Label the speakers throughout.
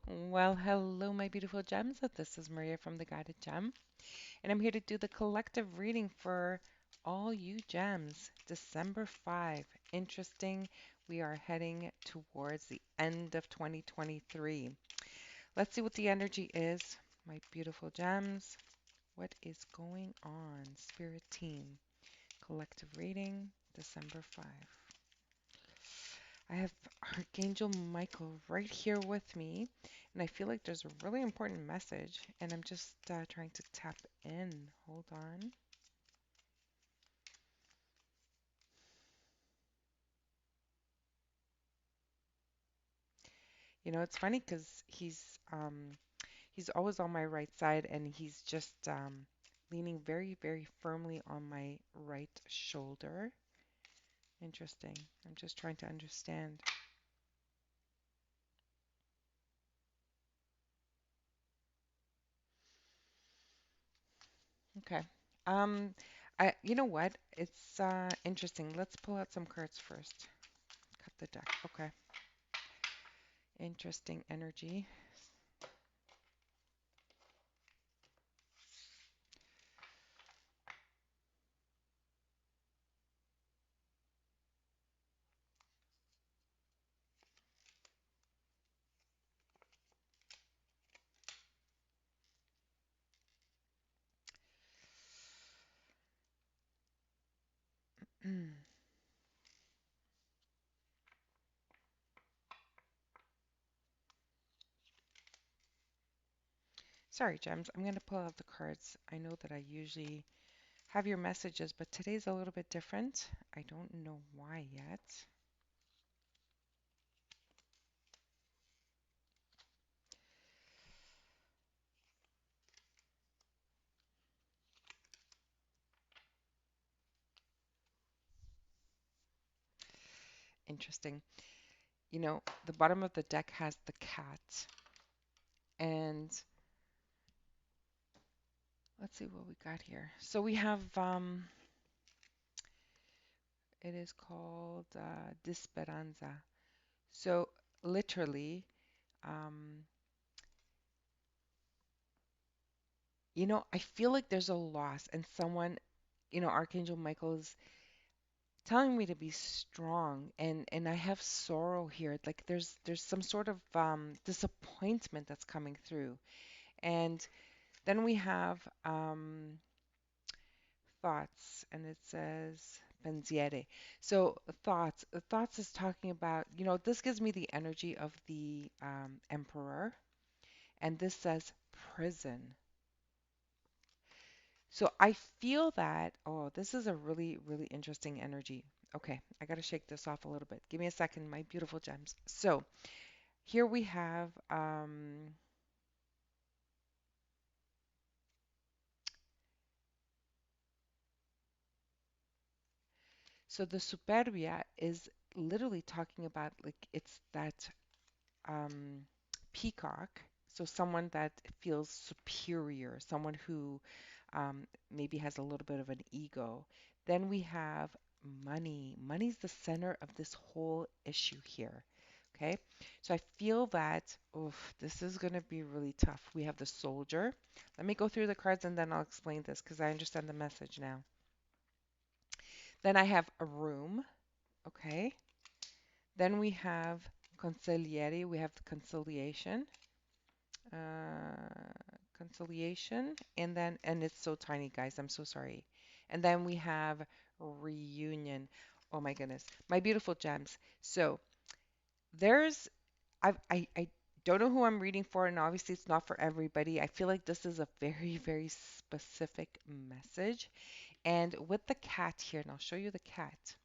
Speaker 1: Well, hello, my beautiful gems. This is Maria from the Guided Gem, and I'm here to do the collective reading for all you gems. December 5. Interesting. We are heading towards the end of 2023. Let's see what the energy is, my beautiful gems. What is going on? Spirit team. Collective reading, December 5. I have Archangel Michael right here with me, and I feel like there's a really important message, and I'm just trying to tap in. Hold on. You know, it's funny because he's always on my right side, and he's just leaning very, very firmly on my right shoulder. Interesting. I'm just trying to understand. Okay. Um, you know what? It's interesting. Let's pull out some cards first. Cut the deck. Okay. Interesting energy. Sorry, Gems. I'm going to pull out the cards. I know that I usually have your messages, but today's a little bit different. I don't know why yet. Interesting. You know, the bottom of the deck has the cat. And let's see what we got here. So we have, it is called Disperanza. So literally, um, you know, I feel like there's a loss and someone, you know, Archangel Michael is telling me to be strong and I have sorrow here. Like there's some sort of disappointment that's coming through. And then we have thoughts and it says pensiere. So thoughts is talking about, you know, this gives me the energy of the emperor and this says prison. So I feel that, oh, this is a really, really interesting energy. Okay, I got to shake this off a little bit. Give me a second, my beautiful gems. So here we have, so the superbia is literally talking about like it's that um, peacock. So someone that feels superior, someone who maybe has a little bit of an ego. Then we have money. Money's the center of this whole issue here. Okay, so I feel that, oof, this is going to be really tough. We have the soldier. Let me go through the cards and then I'll explain this because I understand the message now. Then I have a room. Okay, then we have consigliere. We have the conciliation. Conciliation, and then, and it's so tiny, guys. I'm so sorry. And then we have reunion. Oh my goodness, my beautiful gems. So there's, I don't know who I'm reading for, and obviously it's not for everybody. I feel like this is a very, very specific message. And with the cat here, and I'll show you the cat.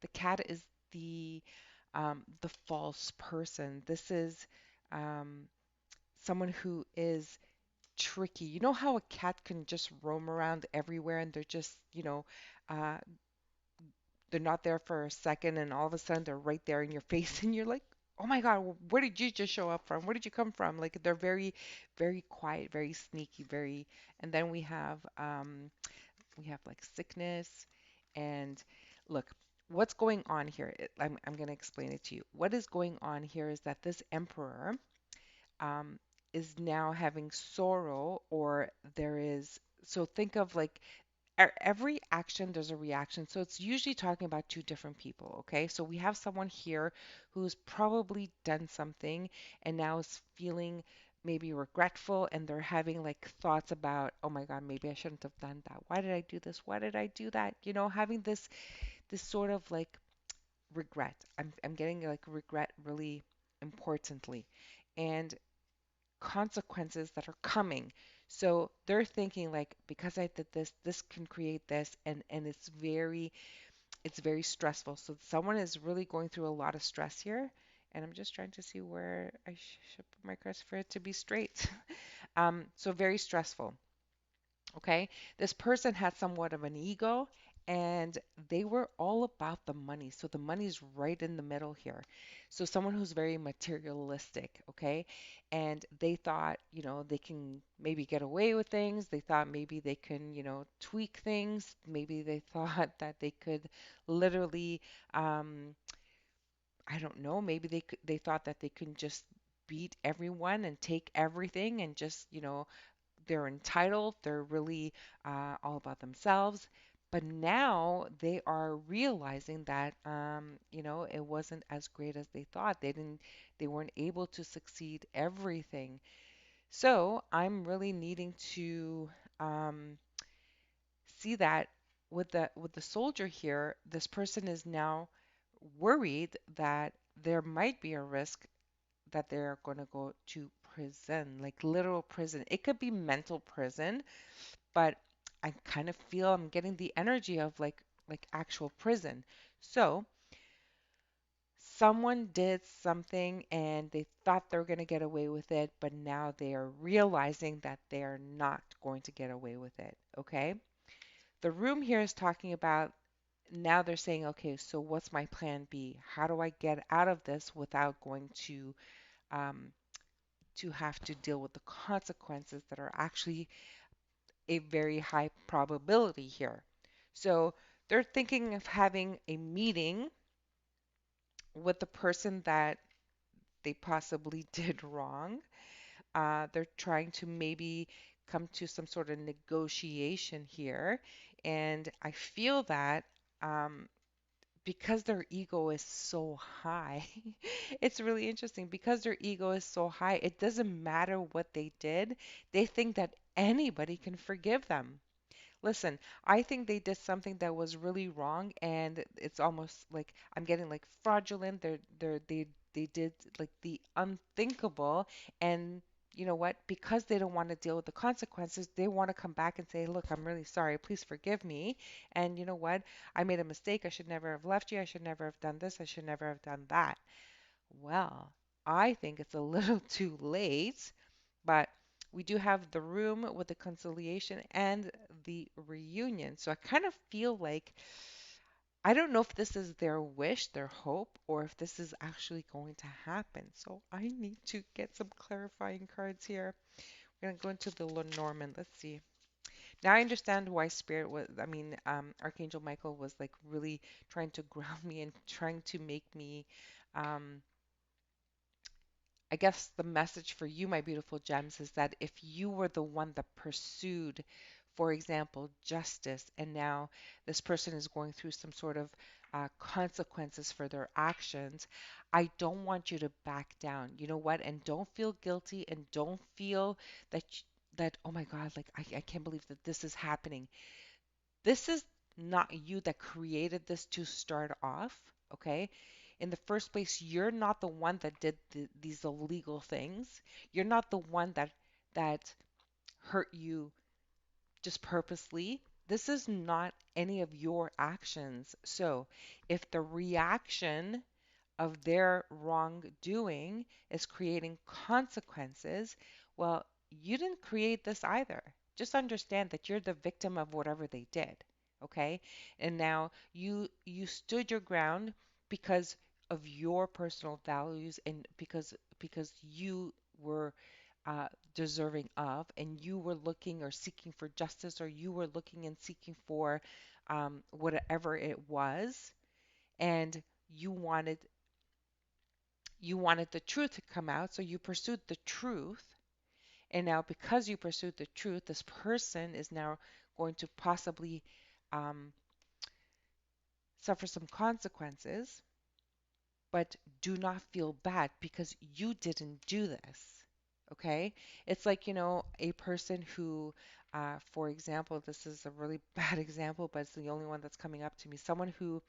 Speaker 1: The cat is the false person. This is um, someone who is tricky. You know how a cat can just roam around everywhere and they're just, you know, uh, they're not there for a second and all of a sudden they're right there in your face and you're like, oh my God, where did you just show up from? Where did you come from? Like they're very, very quiet, very sneaky, very, and then we have like sickness and look, what's going on here? I'm going to explain it to you. What is going on here is that this emperor um, is now having sorrow, or there is, so think of like every action, there's a reaction. So it's usually talking about two different people, okay? So we have someone here who's probably done something and now is feeling maybe regretful, and they're having like thoughts about, oh my God, maybe I shouldn't have done that. Why did I do this? Why did I do that? Having this sort of like regret. I'm getting like regret really importantly. And consequences that are coming. So they're thinking like, because I did this, this can create this, and it's very stressful. So someone is really going through a lot of stress here, and I'm just trying to see where I should put my cards for it to be straight. So very stressful. Okay, this person had somewhat of an ego, and they were all about the money. So the money's right in the middle here. So someone who's very materialistic, okay, and they thought, they can maybe get away with things. They thought maybe they can, tweak things. Maybe they thought that they could literally, um, I don't know, maybe they thought that they could just beat everyone and take everything and just, they're entitled, they're really all about themselves. But now they are realizing that it wasn't as great as they thought. They weren't able to succeed everything. So I'm really needing to um, see that with the soldier here, this person is now worried that there might be a risk that they're going to go to prison, like literal prison. It could be mental prison, but I kind of feel I'm getting the energy of like actual prison. So someone did something and they thought they were going to get away with it, but now they are realizing that they are not going to get away with it. Okay? The room here is talking about, now they're saying, okay, so what's my plan B? How do I get out of this without going um, to have to deal with the consequences that are actually a very high probability here. So they're thinking of having a meeting with the person that they possibly did wrong. They're trying to maybe come to some sort of negotiation here. And I feel that um, because their ego is so high, it's really interesting. Because their ego is so high, it doesn't matter what they did. They think that anybody can forgive them. Listen, I think they did something that was really wrong, and it's almost like I'm getting like fraudulent. They did like the unthinkable, and you know what? Because they don't want to deal with the consequences, they want to come back and say, "Look, I'm really sorry. Please forgive me." And you know what? I made a mistake. I should never have left you. I should never have done this. I should never have done that. Well, I think it's a little too late, but we do have the room with the conciliation and the reunion. So I kind of feel like I don't know if this is their wish, their hope, or if this is actually going to happen. So I need to get some clarifying cards here. We're going to go into the Lenormand. Let's see. Now I understand why Spirit was, Archangel Michael was like really trying to ground me and trying to make me um, I guess the message for you, my beautiful gems, is that if you were the one that pursued, for example, justice, and now this person is going through some sort of consequences for their actions, I don't want you to back down. You know what? And don't feel guilty, and don't feel that oh my God, like I can't believe that this is happening. This is not you that created this to start off, okay? In the first place, you're not the one that did these illegal things. You're not the one that hurt you just purposely. This is not any of your actions. So, if the reaction of their wrongdoing is creating consequences, well, you didn't create this either. Just understand that you're the victim of whatever they did, okay? And now you stood your ground because of your personal values, and because you were deserving of, and you were looking or seeking for justice, or you were looking and seeking for whatever it was, and you wanted You wanted the truth to come out, so you pursued the truth. And now, because you pursued the truth, this person is now going to possibly um, suffer some consequences, but do not feel bad because you didn't do this. Okay? It's like, a person who, for example, this is a really bad example, but it's the only one that's coming up to me. Someone who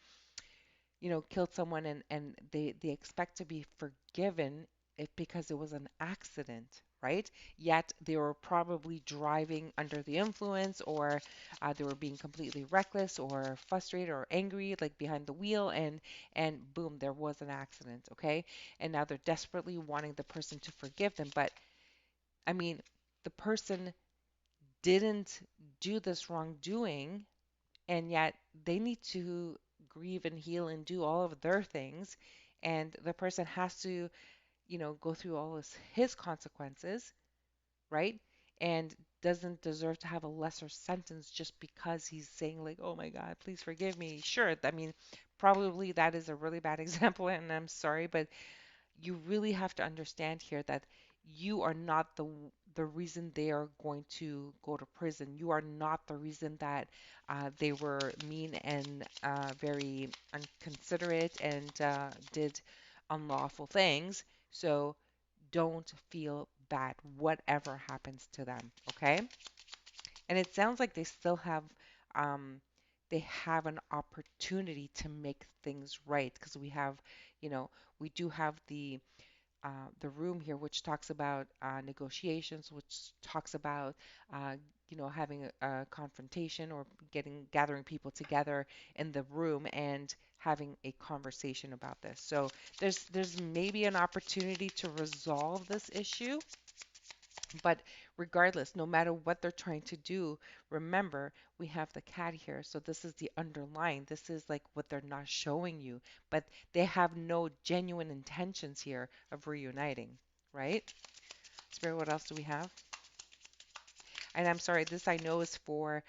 Speaker 1: killed someone and they expect to be forgiven because it was an accident, right? Yet they were probably driving under the influence, or they were being completely reckless or frustrated or angry, like behind the wheel, and boom, there was an accident, okay? And now they're desperately wanting the person to forgive them, but I mean, the person didn't do this wrongdoing, and yet they need to grieve and heal and do all of their things, and the person has to go through all his consequences, right? And doesn't deserve to have a lesser sentence just because he's saying like, oh my god, please forgive me. Sure, I mean, probably that is a really bad example, and I'm sorry, but you really have to understand here that you are not the reason they are going to go to prison. You are not the reason that they were mean and very unconsiderate and did unlawful things. So don't feel bad, whatever happens to them. Okay? And it sounds like um, they have an opportunity to make things right because you know, we do have the room here, which talks about negotiations, which talks about having a confrontation or gathering people together in the room and having a conversation about this. So there's maybe an opportunity to resolve this issue, but regardless, no matter what they're trying to do, remember we have the cat here. So this is the underlying. This is like what they're not showing you, but they have no genuine intentions here of reuniting, right? Spirit, what else do we have? And I'm sorry, this I know is for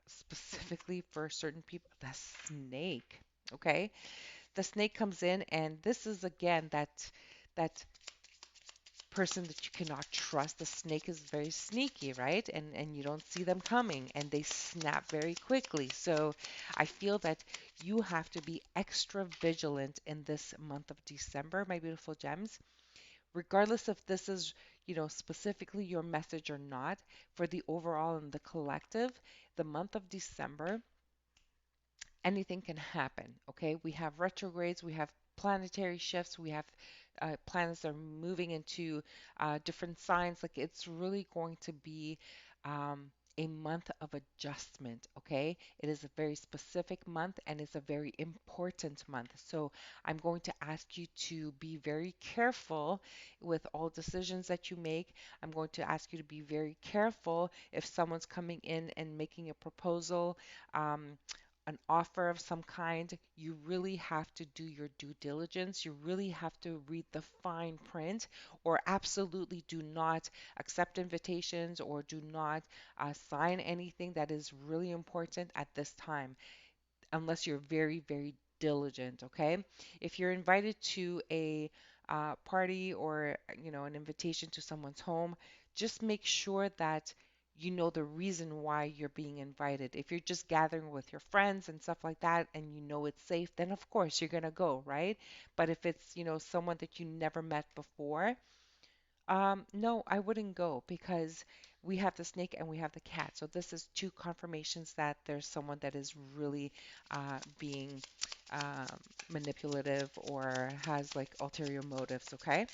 Speaker 1: specifically for certain people. The snake, okay? The snake comes in, and this is again that person that you cannot trust. The snake is very sneaky, right? And you don't see them coming, and they snap very quickly. So I feel that you have to be extra vigilant in this month of December, my beautiful gems. Regardless if this is, specifically your message or not, for the overall and the collective, the month of December, anything can happen. Okay, we have retrogrades, we have planetary shifts, we have planets that are moving into different signs. Like it's really going to be um, a month of adjustment. Okay, it is a very specific month and it's a very important month. So I'm going to ask you to be very careful with all decisions that you make. I'm going to ask you to be very careful if someone's coming in and making a proposal. An offer of some kind, you really have to do your due diligence. You really have to read the fine print, or absolutely do not accept invitations or do not sign anything that is really important at this time, unless you're very, very diligent, okay? If you're invited to a party or, an invitation to someone's home, just make sure that you know the reason why you're being invited. If you're just gathering with your friends and stuff like that and you know it's safe, then of course you're gonna go, right? But if it's, someone that you never met before, no, I wouldn't go because we have the snake and we have the cat. So this is two confirmations that there's someone that is really being um, manipulative or has like ulterior motives, okay?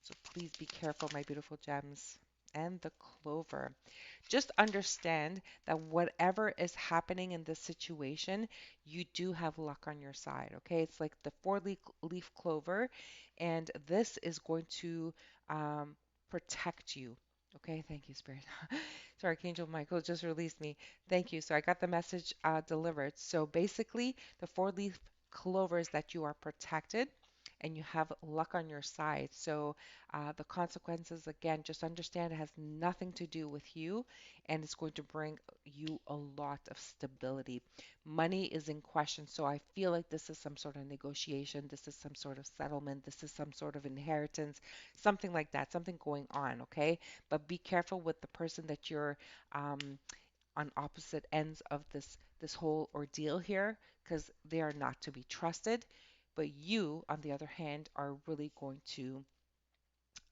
Speaker 1: So please be careful, my beautiful gems. And the clover. Just understand that whatever is happening in this situation, you do have luck on your side, okay? It's like the four leaf clover, and this is going to um, protect you. Okay, thank you, Spirit. Sorry, Archangel Michael just released me. Thank you. So I got the message delivered. So basically, the four-leaf clover is that you are protected, and you have luck on your side. So the consequences, again, just understand it has nothing to do with you, and it's going to bring you a lot of stability. Money is in question, so I feel like this is some sort of negotiation, this is some sort of settlement, this is some sort of inheritance, something like that, something going on, okay? But be careful with the person that you're um, on opposite ends of this whole ordeal here, because they are not to be trusted. But you, on the other hand, are really going to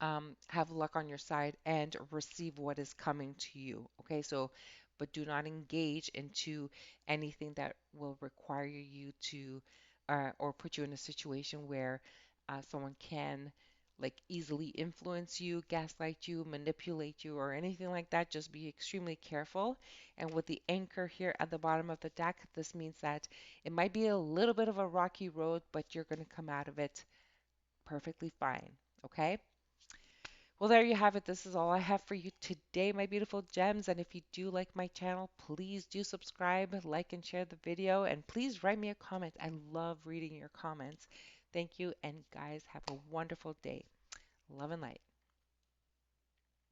Speaker 1: have luck on your side and receive what is coming to you. Okay, so but do not engage into anything that will require you to or put you in a situation where someone can like easily influence you, gaslight you, manipulate you, or anything like that. Just be extremely careful. And with the anchor here at the bottom of the deck, this means that it might be a little bit of a rocky road, but you're going to come out of it perfectly fine. Okay? Well, there you have it. This is all I have for you today, my beautiful gems. And if you do like my channel, please do subscribe, like, and share the video. And please write me a comment. I love reading your comments. Thank you. And guys, have a wonderful day. Love and light.